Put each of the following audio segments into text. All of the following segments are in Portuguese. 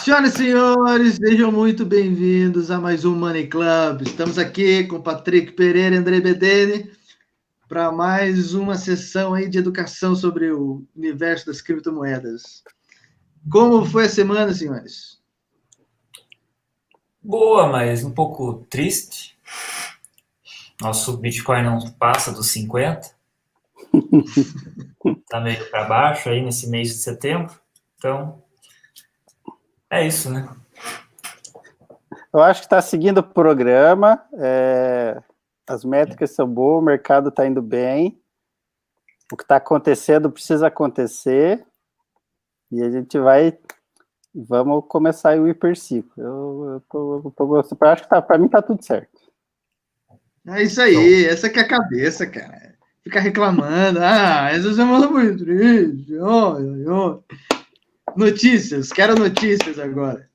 Senhoras e senhores, sejam muito bem-vindos a mais um Money Club. Estamos aqui com Patrick Pereira e André Bedene para mais uma sessão aí de educação sobre o universo das criptomoedas. Como foi a semana, senhores? Boa, mas um pouco triste. Nosso Bitcoin não passa dos 50. Tá meio para baixo aí nesse mês de setembro. Então, é isso, né? Eu acho que está seguindo o programa, as métricas são boas, o mercado está indo bem, o que está acontecendo precisa acontecer, e a gente vamos começar o hiperciclo. Acho que para mim está tudo certo. É isso aí, essa que é a cabeça, cara. Fica reclamando, essa semana foi triste, Notícias, quero notícias agora.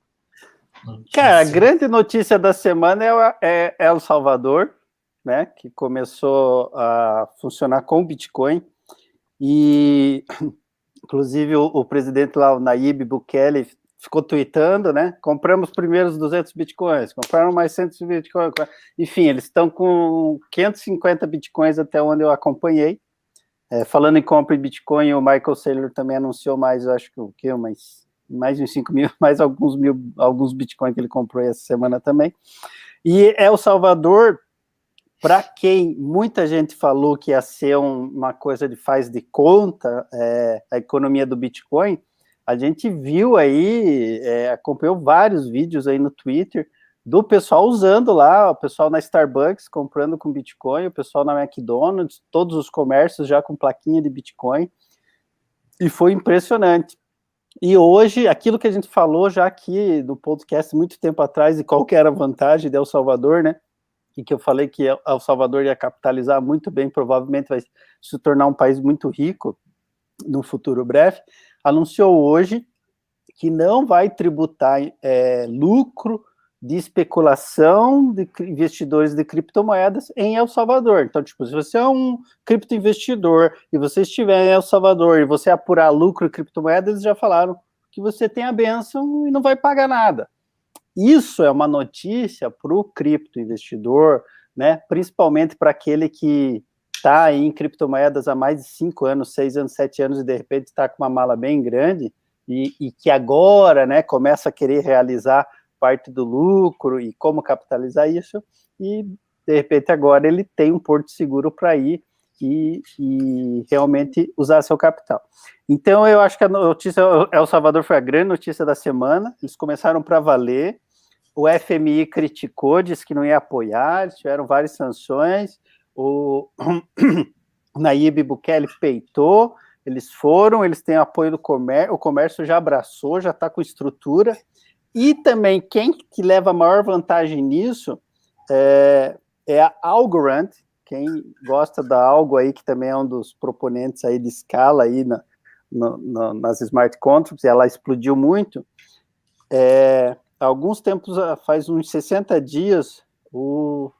Cara, a grande notícia da semana é El Salvador, né, que começou a funcionar com o Bitcoin, e inclusive o presidente lá, o Nayib Bukele, ficou tweetando, né, compramos os primeiros 200 Bitcoins, compraram mais 100 Bitcoins, enfim, eles estão com 550 Bitcoins até onde eu acompanhei. Falando em compra em Bitcoin, o Michael Saylor também anunciou mais, acho que o quê, mais de 5 mil, mais alguns Bitcoin que ele comprou essa semana também. E El Salvador, para quem muita gente falou que ia ser uma coisa de faz de conta, a economia do Bitcoin, a gente viu aí, acompanhou vários vídeos aí no Twitter do pessoal usando lá, o pessoal na Starbucks comprando com Bitcoin, o pessoal na McDonald's, todos os comércios já com plaquinha de Bitcoin, e foi impressionante. E hoje, aquilo que a gente falou já aqui no podcast muito tempo atrás, e qual que era a vantagem de El Salvador, né? E que eu falei que El Salvador ia capitalizar muito bem, provavelmente vai se tornar um país muito rico no futuro breve, anunciou hoje que não vai tributar lucro de especulação de investidores de criptomoedas em El Salvador. Então, tipo, se você é um criptoinvestidor e você estiver em El Salvador e você apurar lucro em criptomoedas, eles já falaram que você tem a bênção e não vai pagar nada. Isso é uma notícia para o criptoinvestidor, né? Principalmente para aquele que está aí em criptomoedas há mais de 5 anos, 6 anos, 7 anos e de repente está com uma mala bem grande e que agora, né, começa a querer realizar parte do lucro e como capitalizar isso, e de repente agora ele tem um porto seguro para ir e realmente usar seu capital. Então eu acho que a notícia El Salvador foi a grande notícia da semana, eles começaram para valer, o FMI criticou, disse que não ia apoiar, tiveram várias sanções, o Nayib Bukele peitou, eles têm apoio do comércio, o comércio já abraçou, já está com estrutura. E também, quem que leva a maior vantagem nisso é a Algorand, quem gosta da Algo aí, que também é um dos proponentes aí de escala aí nas smart contracts, ela explodiu muito. Há alguns tempos, faz uns 60 dias, o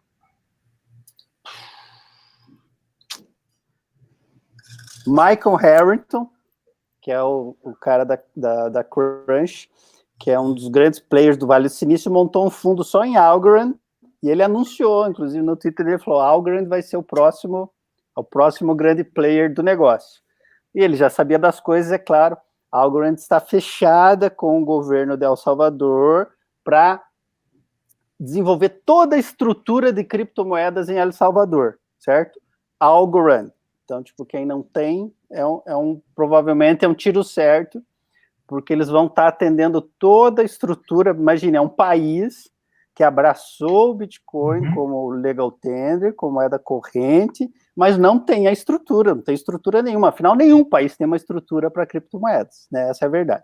Michael Harrington, que é o cara da Crunch, que é um dos grandes players do Vale do Silício, montou um fundo só em Algorand, e ele anunciou, inclusive no Twitter, ele falou, Algorand vai ser o próximo grande player do negócio. E ele já sabia das coisas, é claro, a Algorand está fechada com o governo de El Salvador para desenvolver toda a estrutura de criptomoedas em El Salvador, certo? Algorand. Então, tipo, quem não tem, provavelmente é um tiro certo, porque eles vão estar atendendo toda a estrutura. Imagine, é um país que abraçou o Bitcoin como legal tender, como moeda corrente, mas não tem a estrutura, não tem estrutura nenhuma. Afinal, nenhum país tem uma estrutura para criptomoedas, né? Essa é a verdade.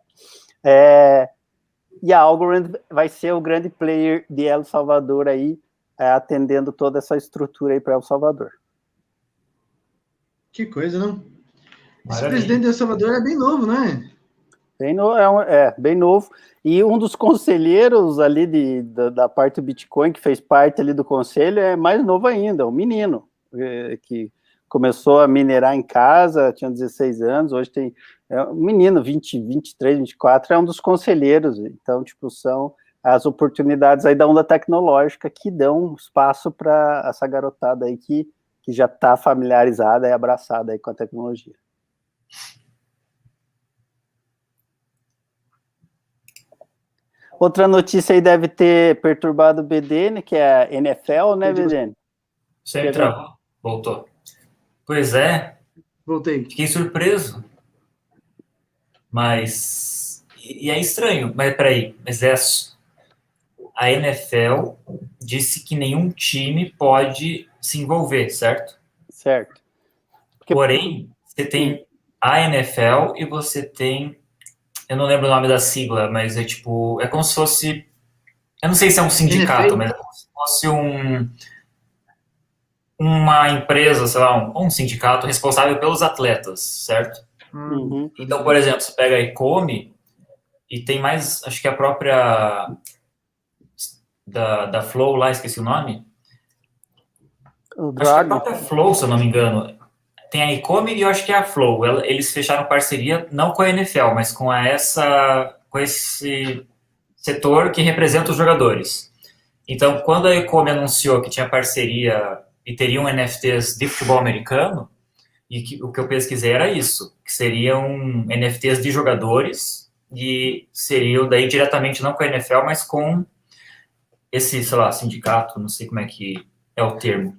E a Algorand vai ser o grande player de El Salvador aí, atendendo toda essa estrutura aí para El Salvador. Que coisa, não? Esse Maravilha. presidente de El Salvador é bem novo, né? Bem novo. E um dos conselheiros ali da parte do Bitcoin, que fez parte ali do conselho, é mais novo ainda, um menino, que começou a minerar em casa, tinha 16 anos, hoje tem um menino, 20, 23, 24, é um dos conselheiros, então, tipo, são as oportunidades aí da onda tecnológica que dão espaço para essa garotada aí que já está familiarizada e abraçada aí com a tecnologia. Outra notícia aí deve ter perturbado o BDN, que é a NFL, né, BDN? Sempre travou. Voltou. Pois é. Voltei. Fiquei surpreso. Mas... E é estranho. Mas peraí. Mas a NFL disse que nenhum time pode se envolver, certo? Certo. Porém, você tem a NFL e você tem... Eu não lembro o nome da sigla, mas é tipo... É como se fosse... Eu não sei se é um sindicato, mas é como se fosse uma empresa, sei lá, um sindicato responsável pelos atletas, certo? Uhum. Então, por exemplo, você pega a Ecome e tem mais, acho que a própria da Flow lá, esqueci o nome. Acho que é a própria Flow, se eu não me engano. Tem a Ecome e eu acho que é a Flow. Eles fecharam parceria não com a NFL, mas com esse setor que representa os jogadores. Então, quando a Ecome anunciou que tinha parceria e teriam NFTs de futebol americano, o que eu pesquisei era isso, que seriam NFTs de jogadores e seriam daí diretamente não com a NFL, mas com esse, sei lá, sindicato, não sei como é que é o termo.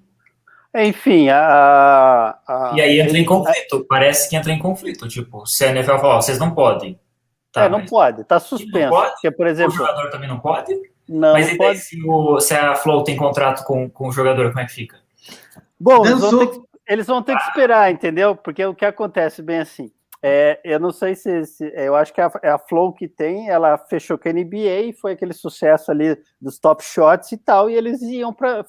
Enfim, e aí entra em conflito, parece que entra em conflito, tipo, se a NFL falar, vocês não podem. Tá, não pode, tá suspenso. Não pode? Porque, por exemplo, o jogador também não pode? Não, mas não e pode. Se a Flow tem contrato com o jogador, como é que fica? Bom, eles vão ter que esperar, entendeu? Porque o que acontece bem assim, eu não sei eu acho que é a Flow que tem, ela fechou com a NBA, foi aquele sucesso ali dos top shots e tal, e eles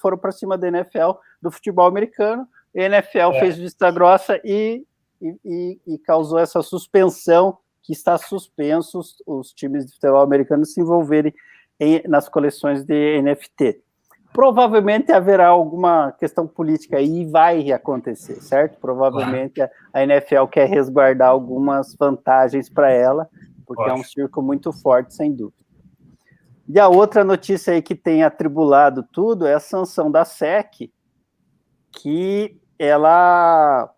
foram para cima da NFL, do futebol americano, e a NFL fez vista grossa e causou essa suspensão, que está suspenso os times de futebol americano se envolverem nas coleções de NFT. Provavelmente haverá alguma questão política aí e vai acontecer, certo? Provavelmente a NFL quer resguardar algumas vantagens para ela, porque é um circo muito forte, sem dúvida. E a outra notícia aí que tem atribulado tudo é a sanção da SEC, que ela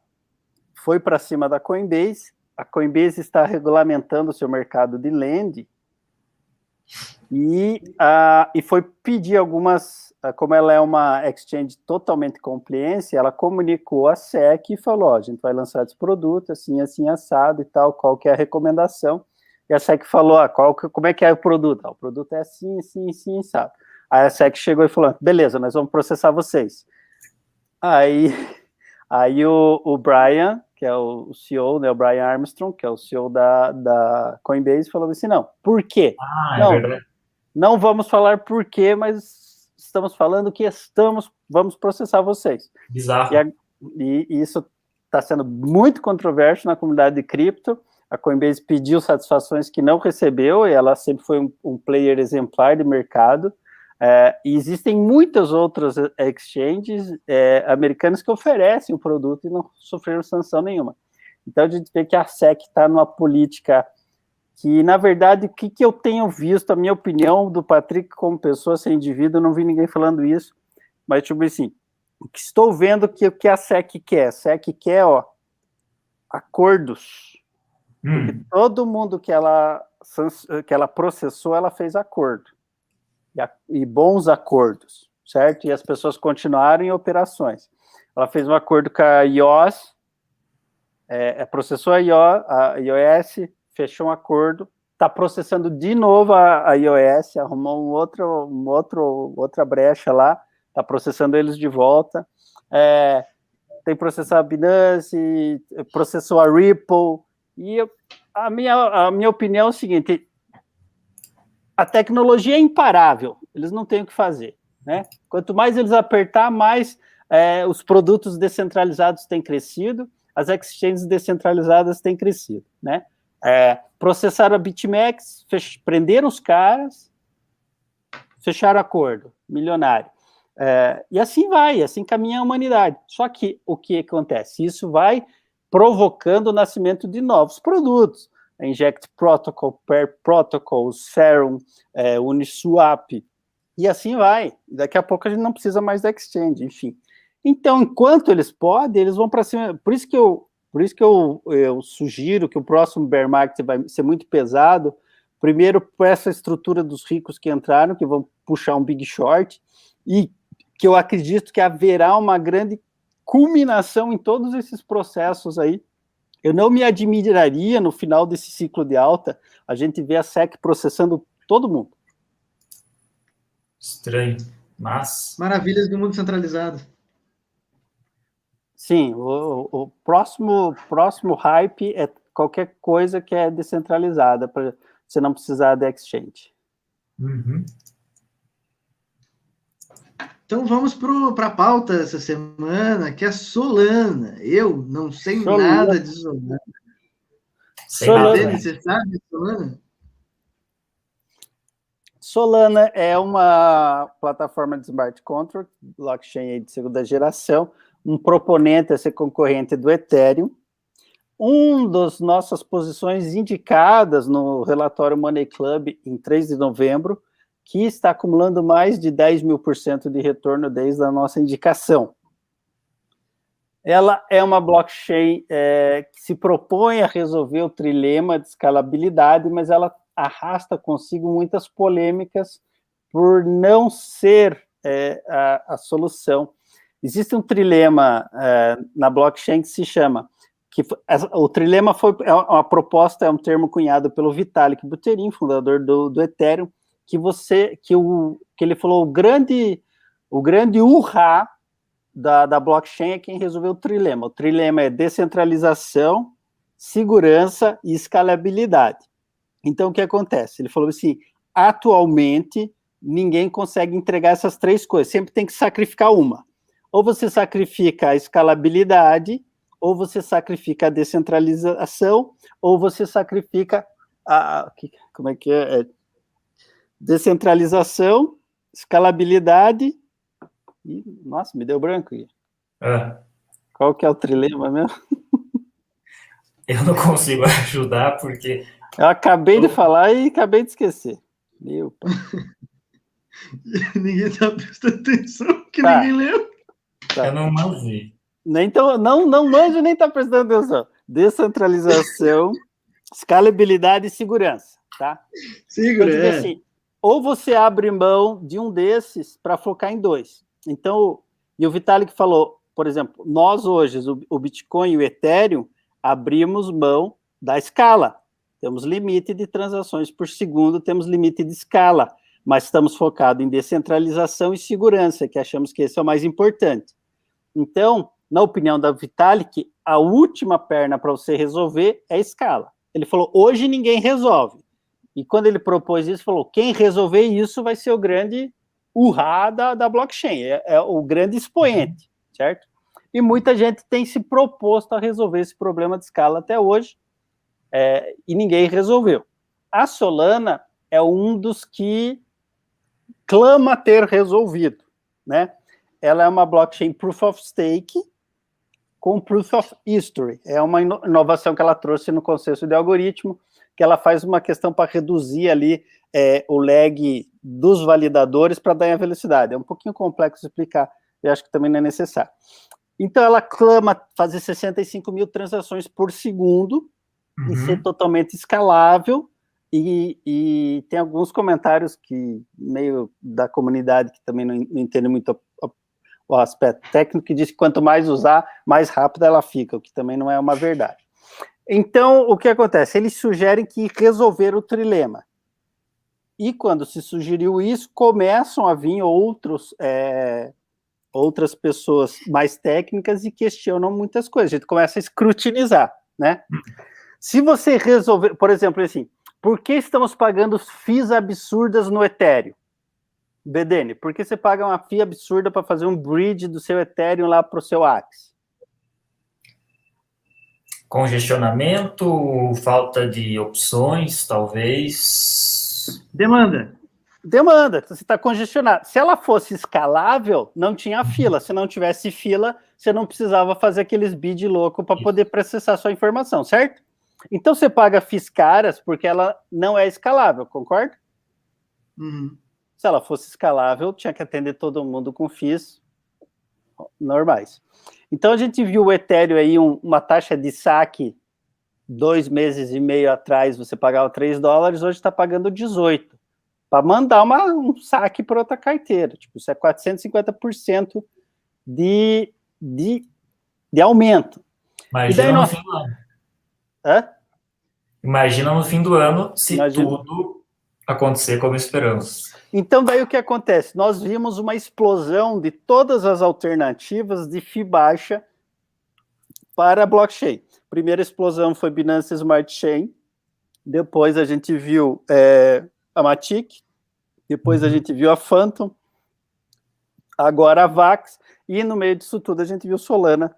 foi para cima da Coinbase. A Coinbase está regulamentando o seu mercado de lending e foi pedir algumas, como ela é uma exchange totalmente compliance, ela comunicou à SEC e falou, a gente vai lançar esse produto, assim, assim, assado e tal, qual que é a recomendação? E a SEC falou, como é que é o produto? O produto é assim, assim, assim, assado. Aí a SEC chegou e falou, beleza, nós vamos processar vocês. Aí o Brian, que é o CEO, né, o Brian Armstrong, que é o CEO da Coinbase, falou assim, não, por quê? É verdade. Não vamos falar por quê, mas estamos falando que vamos processar vocês. Bizarro. E isso está sendo muito controverso na comunidade de cripto. A Coinbase pediu satisfações que não recebeu, e ela sempre foi um player exemplar de mercado. E existem muitas outras exchanges americanas que oferecem o produto e não sofreram sanção nenhuma. Então, a gente vê que a SEC está numa política que, na verdade, o que eu tenho visto, a minha opinião do Patrick como pessoa, sem indivíduo, eu não vi ninguém falando isso, mas, tipo assim, o que estou vendo que o que a SEC quer? A SEC quer, acordos. Porque todo mundo que ela processou, ela fez acordo. E bons acordos, certo? E as pessoas continuaram em operações. Ela fez um acordo com a iOS, processou a iOS, fechou um acordo, está processando de novo a iOS, arrumou outra brecha lá, está processando eles de volta, tem processado a Binance, processou a Ripple, e a minha opinião é o seguinte, a tecnologia é imparável, eles não têm o que fazer, né? Quanto mais eles apertar, mais os produtos descentralizados têm crescido, as exchanges descentralizadas têm crescido, né? Processaram a BitMEX, prenderam os caras, fecharam acordo, milionário. E assim vai, assim caminha a humanidade. Só que o que acontece? Isso vai provocando o nascimento de novos produtos. A Inject Protocol, Pair Protocol, Serum, Uniswap, e assim vai. Daqui a pouco a gente não precisa mais da Exchange, enfim. Então, enquanto eles podem, eles vão para cima. Por isso que eu sugiro que o próximo bear market vai ser muito pesado. Primeiro, por essa estrutura dos ricos que entraram, que vão puxar um big short, e que eu acredito que haverá uma grande culminação em todos esses processos aí. Eu não me admiraria, no final desse ciclo de alta, a gente ver a SEC processando todo mundo. Estranho, mas... Maravilhas do mundo centralizado. Sim, o próximo hype é qualquer coisa que é descentralizada, para você não precisar da exchange. Uhum. Então vamos para a pauta essa semana, que é Solana. Eu não sei nada de Solana. Você sabe de Solana? Solana é uma plataforma de smart contract, blockchain de segunda geração, um proponente a ser concorrente do Ethereum. Uma das nossas posições indicadas no relatório Money Club em 3 de novembro, que está acumulando mais de 10.000% de retorno desde a nossa indicação. Ela é uma blockchain que se propõe a resolver o trilema de escalabilidade, mas ela arrasta consigo muitas polêmicas por não ser a solução. Existe um trilema na blockchain que se chama... o trilema foi uma proposta, é um termo cunhado pelo Vitalik Buterin, fundador do Ethereum, que ele falou o grande urra da blockchain é quem resolveu o trilema. O trilema é descentralização, segurança e escalabilidade. Então, o que acontece? Ele falou assim, atualmente, ninguém consegue entregar essas três coisas, sempre tem que sacrificar uma. Ou você sacrifica a escalabilidade, ou você sacrifica a descentralização, ou você sacrifica como é que é? Descentralização, escalabilidade e... Nossa, me deu branco aí. Qual que é o trilema mesmo? Eu não consigo ajudar, porque... Eu acabei de falar e acabei de esquecer. Meu pai. Ninguém está prestando atenção, que ninguém leu. Eu não manjei. Não manjo nem está prestando atenção. Descentralização, escalabilidade e segurança, tá? Segurança. Assim, ou você abre mão de um desses para focar em dois. Então, e o Vitalik falou, por exemplo, nós hoje, o Bitcoin e o Ethereum, abrimos mão da escala. Temos limite de transações por segundo, temos limite de escala, mas estamos focados em descentralização e segurança, que achamos que esse é o mais importante. Então, na opinião da Vitalik, a última perna para você resolver é a escala. Ele falou, hoje ninguém resolve. E quando ele propôs isso, falou, quem resolver isso vai ser o grande urrá da blockchain, é o grande expoente, certo? E muita gente tem se proposto a resolver esse problema de escala até hoje, e ninguém resolveu. A Solana é um dos que clama ter resolvido, né? Ela é uma blockchain Proof of Stake com Proof of History. É uma inovação que ela trouxe no consenso de algoritmo, que ela faz uma questão para reduzir ali o lag dos validadores para dar a velocidade. É um pouquinho complexo de explicar, eu acho que também não é necessário. Então, ela clama fazer 65 mil transações por segundo e ser totalmente escalável, e tem alguns comentários que meio da comunidade que também não entende muito o aspecto técnico, que diz que quanto mais usar, mais rápida ela fica, o que também não é uma verdade. Então, o que acontece? Eles sugerem que resolver o trilema. E quando se sugeriu isso, começam a vir outras pessoas mais técnicas e questionam muitas coisas. A gente começa a escrutinizar, né? Se você resolver, por exemplo, assim, por que estamos pagando FIIs absurdas no Ethereum? BDN, por que você paga uma FII absurda para fazer um bridge do seu Ethereum lá para o seu Axie? Congestionamento, falta de opções, talvez. Demanda. Demanda, você está congestionado. Se ela fosse escalável, não tinha fila. Se não tivesse fila, você não precisava fazer aqueles bid louco para poder processar sua informação, certo? Então você paga FIIs caras porque ela não é escalável, concorda? Uhum. Se ela fosse escalável, tinha que atender todo mundo com FIIs normais. Então a gente viu o Ethereum aí, uma taxa de saque 2 meses e meio atrás, você pagava $3, hoje está pagando 18. Para mandar um saque para outra carteira. Tipo, isso é 450% de aumento. Imagina no fim do ano. Hã? Imagina no fim do ano se tudo acontecer como esperamos. Então, daí o que acontece? Nós vimos uma explosão de todas as alternativas de FII baixa para a blockchain. A primeira explosão foi Binance Smart Chain, depois a gente viu a Matic, depois a gente viu a Phantom, agora a Vax, e no meio disso tudo a gente viu Solana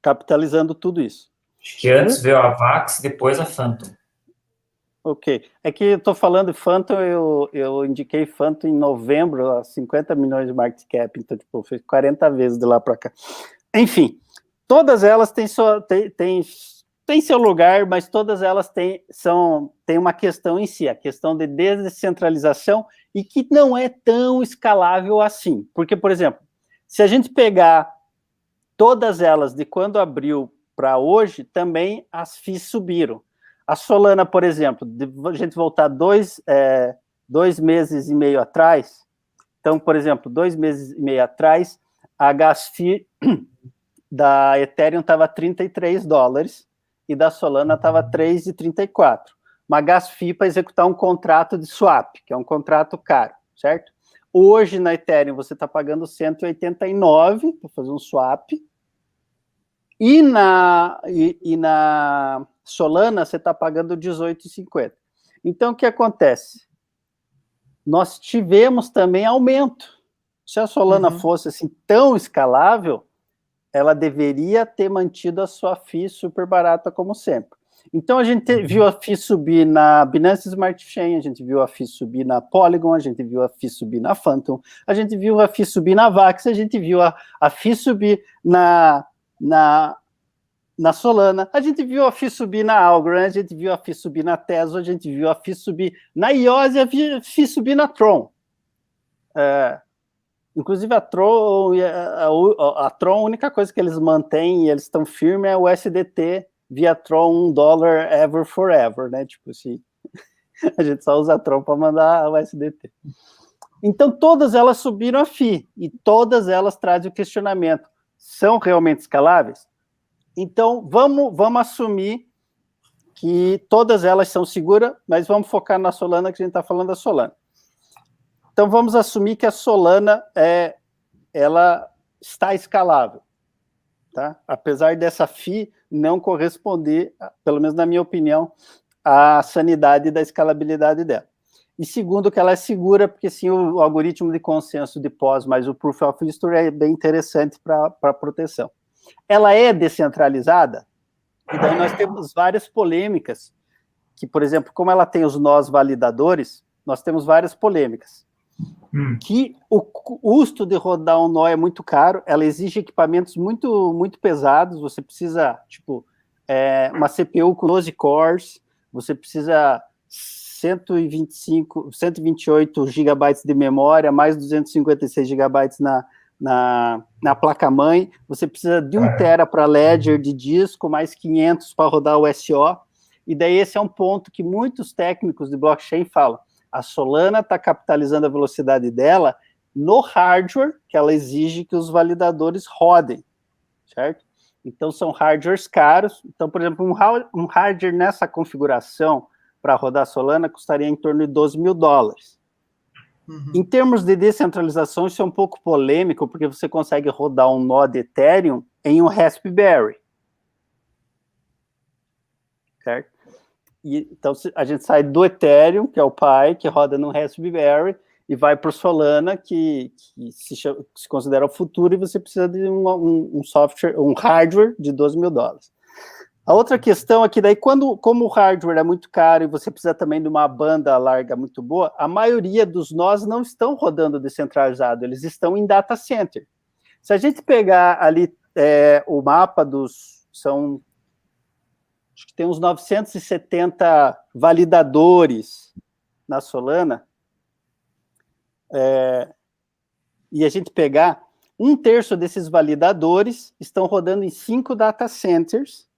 capitalizando tudo isso. Acho que antes veio a Vax, depois a Phantom. Ok. É que eu estou falando de Phantom, eu indiquei Phantom em novembro, a 50 milhões de market cap, então tipo, foi 40 vezes de lá para cá. Enfim, todas elas têm seu lugar, mas todas elas têm uma questão em si, a questão de descentralização, e que não é tão escalável assim. Porque, por exemplo, se a gente pegar todas elas de quando abriu para hoje, também as FIIs subiram. A Solana, por exemplo, a gente voltar 2 meses e meio atrás, então, por exemplo, 2 meses e meio atrás, a gas fee da Ethereum estava $33 e da Solana estava 3,34. Uma gas fee para executar um contrato de swap, que é um contrato caro, certo? Hoje, na Ethereum, você está pagando 189 para fazer um swap, e na Solana, você está pagando 18,50. Então, o que acontece? Nós tivemos também aumento. Se a Solana fosse assim tão escalável, ela deveria ter mantido a sua FII super barata como sempre. Então, a gente viu a FII subir na Binance Smart Chain, a gente viu a FII subir na Polygon, a gente viu a FII subir na Phantom, a gente viu a FII subir na Vax, a gente viu a FII subir na Solana, a gente viu a FII subir na Algorand, a gente viu a FII subir na Tesla, a gente viu a FII subir na IOS e a FII subir na Tron. Inclusive a Tron, a única coisa que eles mantêm e eles estão firmes é o USDT via Tron $1 ever forever, né? Tipo assim, a gente só usa a Tron para mandar o USDT. Então, todas elas subiram a FII e todas elas trazem o questionamento. São realmente escaláveis? Então, vamos assumir que todas elas são seguras, mas vamos focar na Solana, que a gente está falando da Solana. Então, vamos assumir que a Solana ela está escalável, tá? Apesar dessa FII não corresponder, pelo menos na minha opinião, à sanidade da escalabilidade dela. E segundo, que ela é segura, porque sim, o algoritmo de consenso de pós mais o Proof of History é bem interessante para proteção. Ela é descentralizada, e daí nós temos várias polêmicas, que, por exemplo, como ela tem os nós validadores, nós temos várias polêmicas. Que o custo de rodar um nó é muito caro, ela exige equipamentos muito, muito pesados, você precisa, tipo, uma CPU com 12 cores, você precisa 128 GB de memória, mais 256 GB na placa-mãe, você precisa de 1 TB para Ledger de disco, mais 500 para rodar o SO, e daí esse é um ponto que muitos técnicos de blockchain falam. A Solana está capitalizando a velocidade dela no hardware que ela exige que os validadores rodem, certo? Então, são hardwares caros. Então, por exemplo, um hardware nessa configuração para rodar Solana custaria em torno de $12 mil. Em termos de descentralização, isso é um pouco polêmico, porque você consegue rodar um nó de Ethereum em um Raspberry, certo? Então, a gente sai do Ethereum, que é o Pi, que roda no Raspberry, e vai para o Solana, que se considera o futuro, e você precisa de um software, um hardware de $12 mil. A outra questão é que daí, como o hardware é muito caro e você precisa também de uma banda larga muito boa, a maioria dos nós não estão rodando descentralizado, eles estão em data center. Se a gente pegar ali o mapa acho que tem uns 970 validadores na Solana, e a gente pegar 1/3 desses validadores estão rodando em 5 data centers,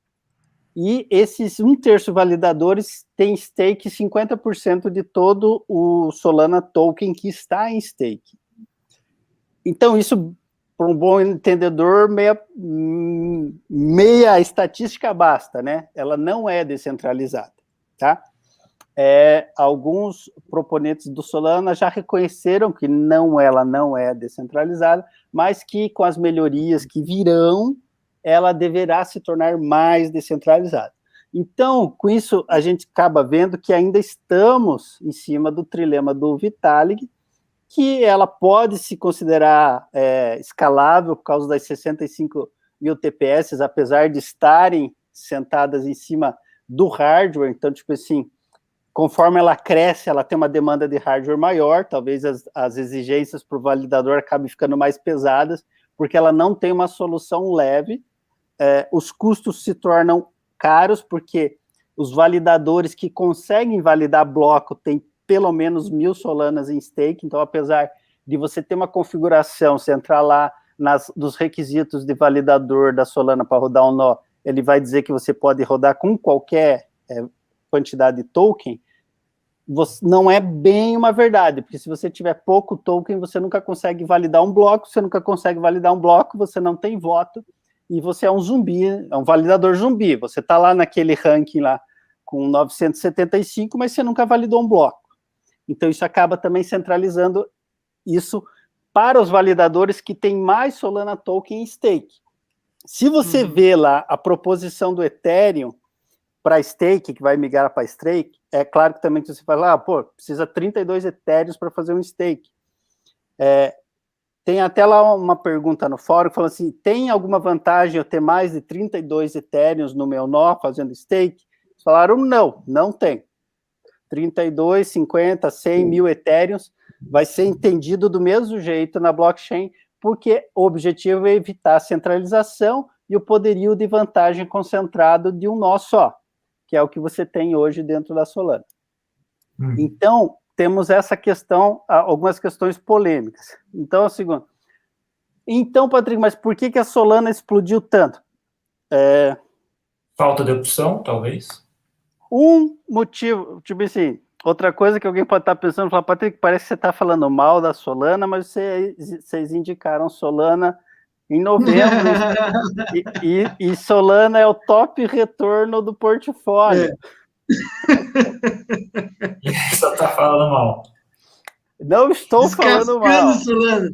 e esses 1/3 validadores têm stake 50% de todo o Solana token que está em stake. Então, isso, para um bom entendedor, meia estatística basta, né? Ela não é descentralizada, tá? Alguns proponentes do Solana já reconheceram que ela não é descentralizada, mas que com as melhorias que virão, ela deverá se tornar mais descentralizada. Então, com isso, a gente acaba vendo que ainda estamos em cima do trilema do Vitalik, que ela pode se considerar escalável por causa das 65 mil TPS, apesar de estarem sentadas em cima do hardware. Então, tipo assim, conforme ela cresce, ela tem uma demanda de hardware maior, talvez as exigências para o validador acabem ficando mais pesadas, porque ela não tem uma solução leve. Os custos se tornam caros, porque os validadores que conseguem validar bloco têm pelo menos 1.000 Solanas em stake. Então, apesar de você ter uma configuração, você entrar lá dos requisitos de validador da Solana para rodar um nó, ele vai dizer que você pode rodar com qualquer quantidade de token. Não é bem uma verdade, porque se você tiver pouco token, você nunca consegue validar um bloco, você não tem voto, e você é um zumbi, é um validador zumbi. Você está lá naquele ranking lá com 975, mas você nunca validou um bloco. Então, isso acaba também centralizando isso para os validadores que têm mais Solana Token em stake. Se você vê lá a proposição do Ethereum para stake, que vai migrar para stake, é claro que também você fala, precisa 32 Ethereums para fazer um stake. Tem até lá uma pergunta no fórum, falando assim, tem alguma vantagem eu ter mais de 32 Ethereums no meu nó fazendo stake? Eles falaram, não tem. 32, 50, 100 mil Ethereums vai ser entendido do mesmo jeito na blockchain, porque o objetivo é evitar a centralização e o poderio de vantagem concentrado de um nó só, que é o que você tem hoje dentro da Solana. Então, temos essa questão, algumas questões polêmicas. Então, é o seguinte. Então, Patrick, mas por que a Solana explodiu tanto? Falta de opção, talvez. Um motivo, tipo assim, outra coisa que alguém pode estar pensando, falar, Patrick, parece que você está falando mal da Solana, mas vocês indicaram Solana em novembro, e Solana é o top retorno do portfólio. Só está falando mal. Não estou falando mal. Solana.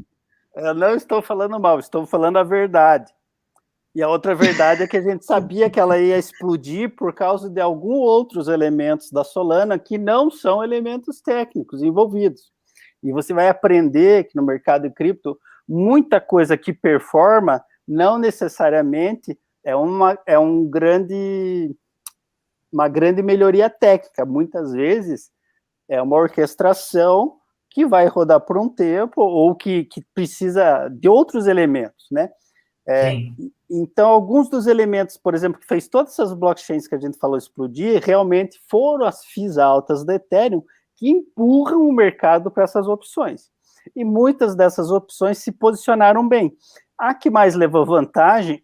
Eu não estou falando mal, estou falando a verdade. E a outra verdade é que a gente sabia que ela ia explodir por causa de alguns outros elementos da Solana que não são elementos técnicos envolvidos. E você vai aprender que no mercado de cripto, muita coisa que performa não necessariamente é uma grande melhoria técnica. Muitas vezes é uma orquestração que vai rodar por um tempo ou que precisa de outros elementos, né? Então, alguns dos elementos, por exemplo, que fez todas essas blockchains que a gente falou explodir, realmente foram as FIIs altas do Ethereum que empurram o mercado para essas opções. E muitas dessas opções se posicionaram bem. A que mais levou vantagem,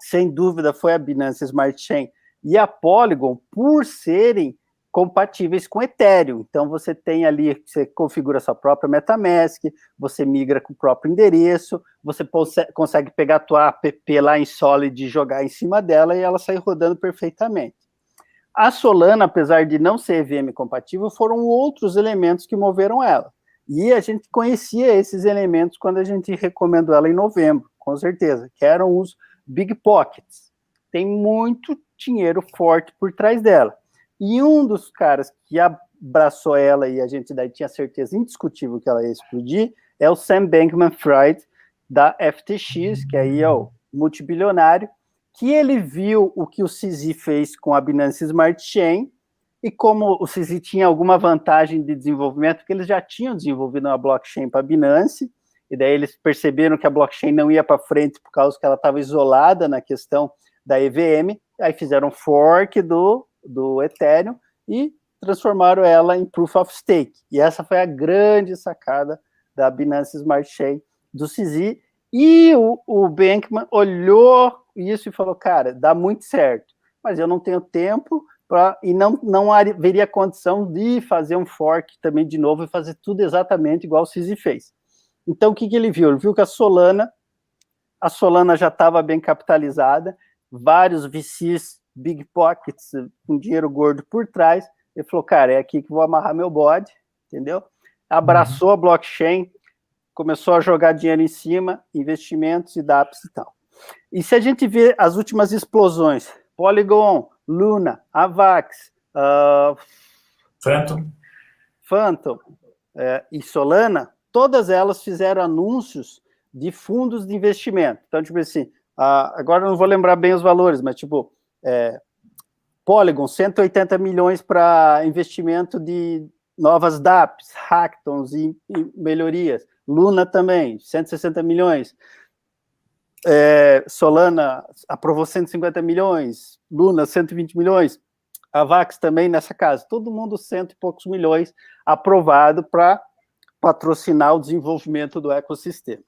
sem dúvida, foi a Binance Smart Chain e a Polygon, por serem compatíveis com Ethereum. Então, você tem ali, você configura sua própria MetaMask, você migra com o próprio endereço, você consegue pegar a tua app lá em Solid e jogar em cima dela e ela sai rodando perfeitamente. A Solana, apesar de não ser EVM compatível, foram outros elementos que moveram ela. E a gente conhecia esses elementos quando a gente recomendou ela em novembro, com certeza, que eram os Big Pockets. Tem muito dinheiro forte por trás dela. E um dos caras que abraçou ela e a gente daí tinha certeza indiscutível que ela ia explodir é o Sam Bankman-Fried, da FTX, que aí é o multibilionário, que ele viu o que o CZ fez com a Binance Smart Chain, e como o CZ tinha alguma vantagem de desenvolvimento, porque eles já tinham desenvolvido uma blockchain para a Binance, e daí eles perceberam que a blockchain não ia para frente por causa que ela estava isolada na questão da EVM, aí fizeram fork do Ethereum e transformaram ela em Proof of Stake. E essa foi a grande sacada da Binance Smart Chain do CZ, e o Bankman olhou isso e falou, cara, dá muito certo, mas eu não tenho tempo e não haveria condição de fazer um fork também de novo e fazer tudo exatamente igual o CZ fez. Então, o que ele viu? Ele viu que a Solana já estava bem capitalizada, vários VCs, big pockets, com dinheiro gordo por trás. Ele falou, cara, é aqui que vou amarrar meu bode, entendeu? Abraçou a blockchain, começou a jogar dinheiro em cima, investimentos e dApps e tal. E se a gente vê as últimas explosões, Polygon, Luna, Avax, Phantom e Solana, todas elas fizeram anúncios de fundos de investimento. Então, tipo assim, agora eu não vou lembrar bem os valores, mas tipo, Polygon, 180 milhões para investimento de novas dApps, hackathons e melhorias. Luna também, 160 milhões. Solana aprovou 150 milhões, Luna 120 milhões, a Avax também nessa casa, todo mundo 100 e poucos milhões aprovado para patrocinar o desenvolvimento do ecossistema.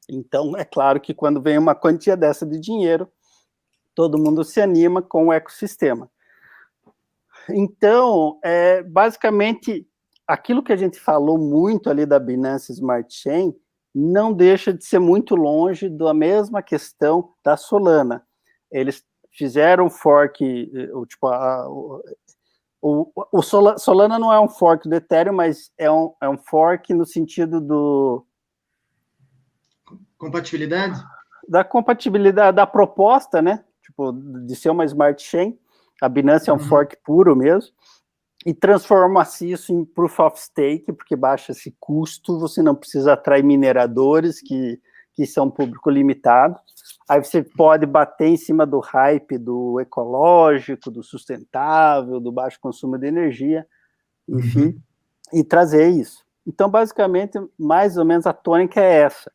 Então, é claro que quando vem uma quantia dessa de dinheiro, todo mundo se anima com o ecossistema. Então, basicamente, aquilo que a gente falou muito ali da Binance Smart Chain não deixa de ser muito longe da mesma questão da Solana. Eles fizeram fork, Solana não é um fork do Ethereum, mas é um fork no sentido do... Compatibilidade? Da compatibilidade, da proposta, né? Tipo, de ser uma Smart Chain. A Binance é um fork puro mesmo. E transforma-se isso em Proof of Stake, porque baixa esse custo, você não precisa atrair mineradores que são público limitado. Aí você pode bater em cima do hype do ecológico, do sustentável, do baixo consumo de energia, enfim, e trazer isso. Então, basicamente, mais ou menos a tônica é essa.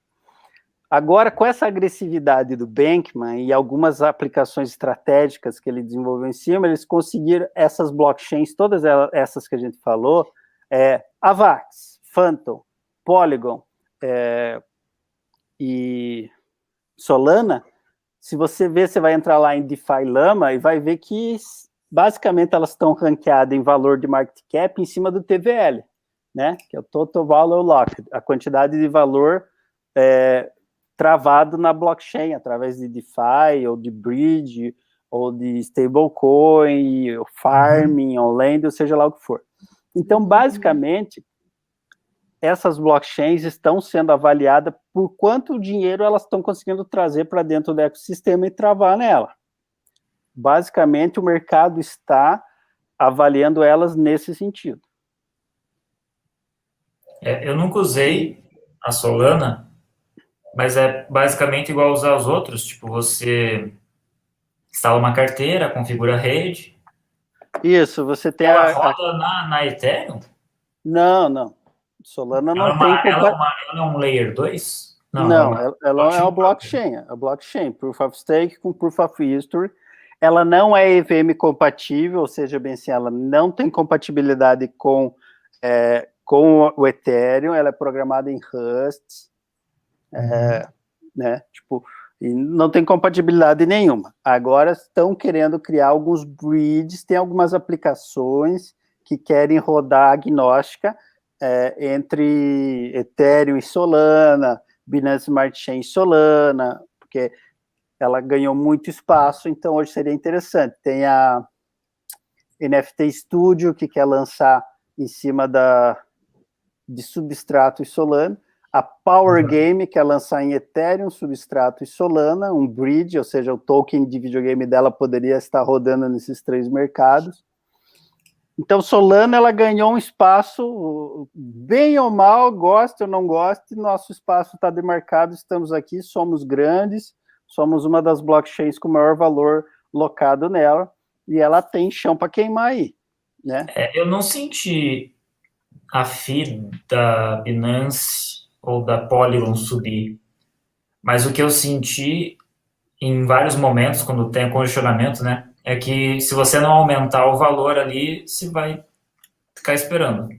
Agora, com essa agressividade do Bankman e algumas aplicações estratégicas que ele desenvolveu em cima, eles conseguiram essas blockchains, todas essas que a gente falou, Avax, Phantom, Polygon e Solana. Se você ver, você vai entrar lá em DeFi Lama e vai ver que, basicamente, elas estão ranqueadas em valor de market cap em cima do TVL, né? Que é o Total Value Locked, a quantidade de valor travado na blockchain, através de DeFi, ou de bridge, ou de stablecoin, ou farming, ou lend, ou seja lá o que for. Então, basicamente, essas blockchains estão sendo avaliadas por quanto dinheiro elas estão conseguindo trazer para dentro do ecossistema e travar nela. Basicamente, o mercado está avaliando elas nesse sentido. Eu nunca usei a Solana, mas é basicamente igual usar os outros, tipo, você instala uma carteira, configura a rede. Isso, você tem ela roda na Ethereum? Não. Solana não tem... Ela é um Layer 2? Não, ela é uma blockchain. A blockchain, Proof of Stake com Proof of History. Ela não é EVM compatível, ou seja, bem assim, ela não tem compatibilidade com o Ethereum, ela é programada em Rust, né? Tipo, e não tem compatibilidade nenhuma. Agora estão querendo criar alguns bridges, tem algumas aplicações que querem rodar agnóstica entre Ethereum e Solana, Binance Smart Chain e Solana, porque ela ganhou muito espaço, então hoje seria interessante. Tem a NFT Studio, que quer lançar em cima de Substrato e Solana, a Power Game, que é lançar em Ethereum, Substrato e Solana, um bridge, ou seja, o token de videogame dela poderia estar rodando nesses três mercados. Então, Solana, ela ganhou um espaço, bem ou mal, goste ou não goste, nosso espaço está demarcado, estamos aqui, somos grandes, somos uma das blockchains com maior valor locado nela, e ela tem chão para queimar aí, né? Eu não senti a FII da Binance ou da Polygon subir, mas o que eu senti em vários momentos, quando tem congestionamento, né, é que se você não aumentar o valor ali, você vai ficar esperando.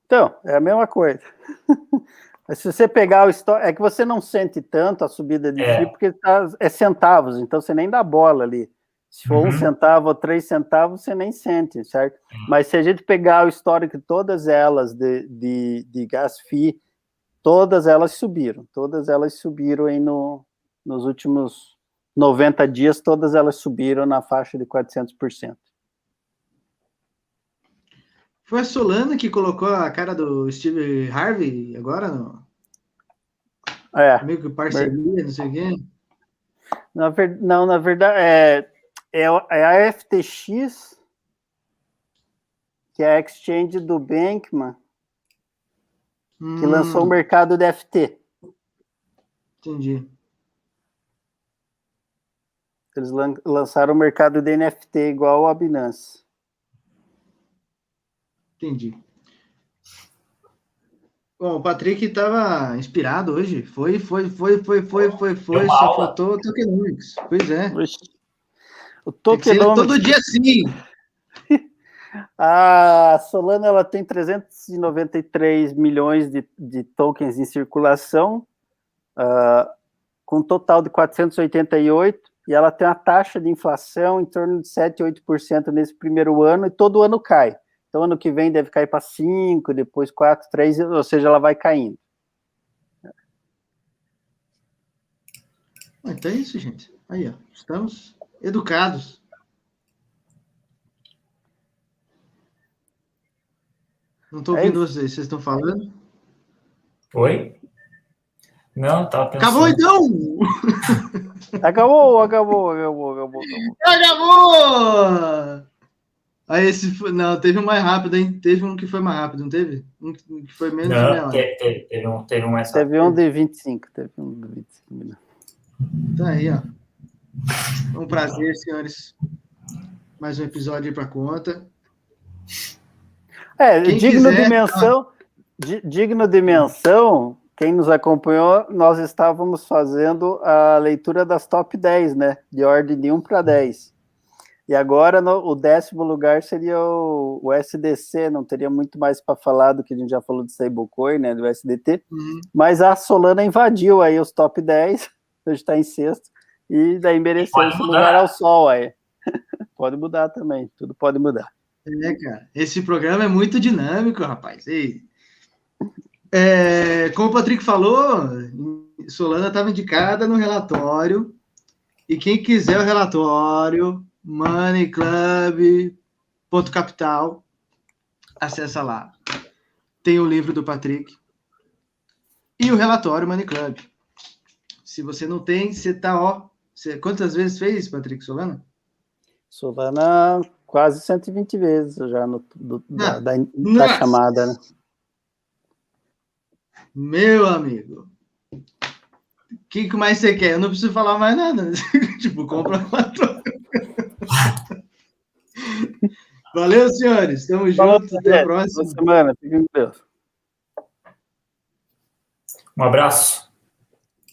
Então, é a mesma coisa. Mas se você pegar o histórico, é que você não sente tanto a subida de FII, porque é centavos, então você nem dá bola ali. Se for 1 centavo ou 3 centavos, você nem sente, certo? Mas se a gente pegar o histórico de todas elas de gas FII, todas elas subiram aí nos últimos 90 dias, todas elas subiram na faixa de 400%. Foi a Solana que colocou a cara do Steve Harvey agora? Não? Meio que parceria, não sei o quê. Na verdade, é a FTX, que é a exchange do Bankman, que lançou o mercado de FT. Entendi. Eles lançaram o mercado de NFT igual a Binance. Entendi. Bom, o Patrick estava inspirado hoje. Foi. Só faltou o Tokenomics. Pois é. O Tokenomics. Todo dia sim. A Solana ela tem 393 milhões de tokens em circulação, com um total de 488, e ela tem uma taxa de inflação em torno de 7, 8% nesse primeiro ano, e todo ano cai. Então, ano que vem deve cair para 5, depois 4, 3, ou seja, ela vai caindo. Então é isso, gente. Aí, ó, estamos educados. Não estou ouvindo vocês estão falando? Oi? Não, tava pensando. Acabou, então! Acabou! Aí não, teve um mais rápido, hein? Teve um que foi mais rápido, não teve? Um que foi menos de meia hora. Teve um mais rápido. Teve um de 25 minutos. Tá aí, ó. Um prazer, senhores. Mais um episódio aí pra conta. Digno de menção, quem nos acompanhou, nós estávamos fazendo a leitura das top 10, né? De ordem de 1 para 10. E agora o 10º lugar seria o SDC, não teria muito mais para falar do que a gente já falou de stablecoin, né? Do SDT. Mas a Solana invadiu aí os top 10, hoje está em 6º, e daí mereceu esse lugar ao sol aí. Pode mudar também, tudo pode mudar. Cara, esse programa é muito dinâmico, rapaz. Como o Patrick falou, Solana estava indicada no relatório, e quem quiser o relatório, moneyclub.capital, acessa lá. Tem o livro do Patrick e o relatório Money Club. Se você não tem, você tá, ó. Quantas vezes fez, Patrick, Solana? Solana, quase 120 vezes já da chamada, né? Meu amigo. O que mais você quer? Eu não preciso falar mais nada. Tipo, compra uma troca. Valeu, senhores. Tamo junto. Até a próxima. Boa semana. Fiquem com Deus. Um abraço.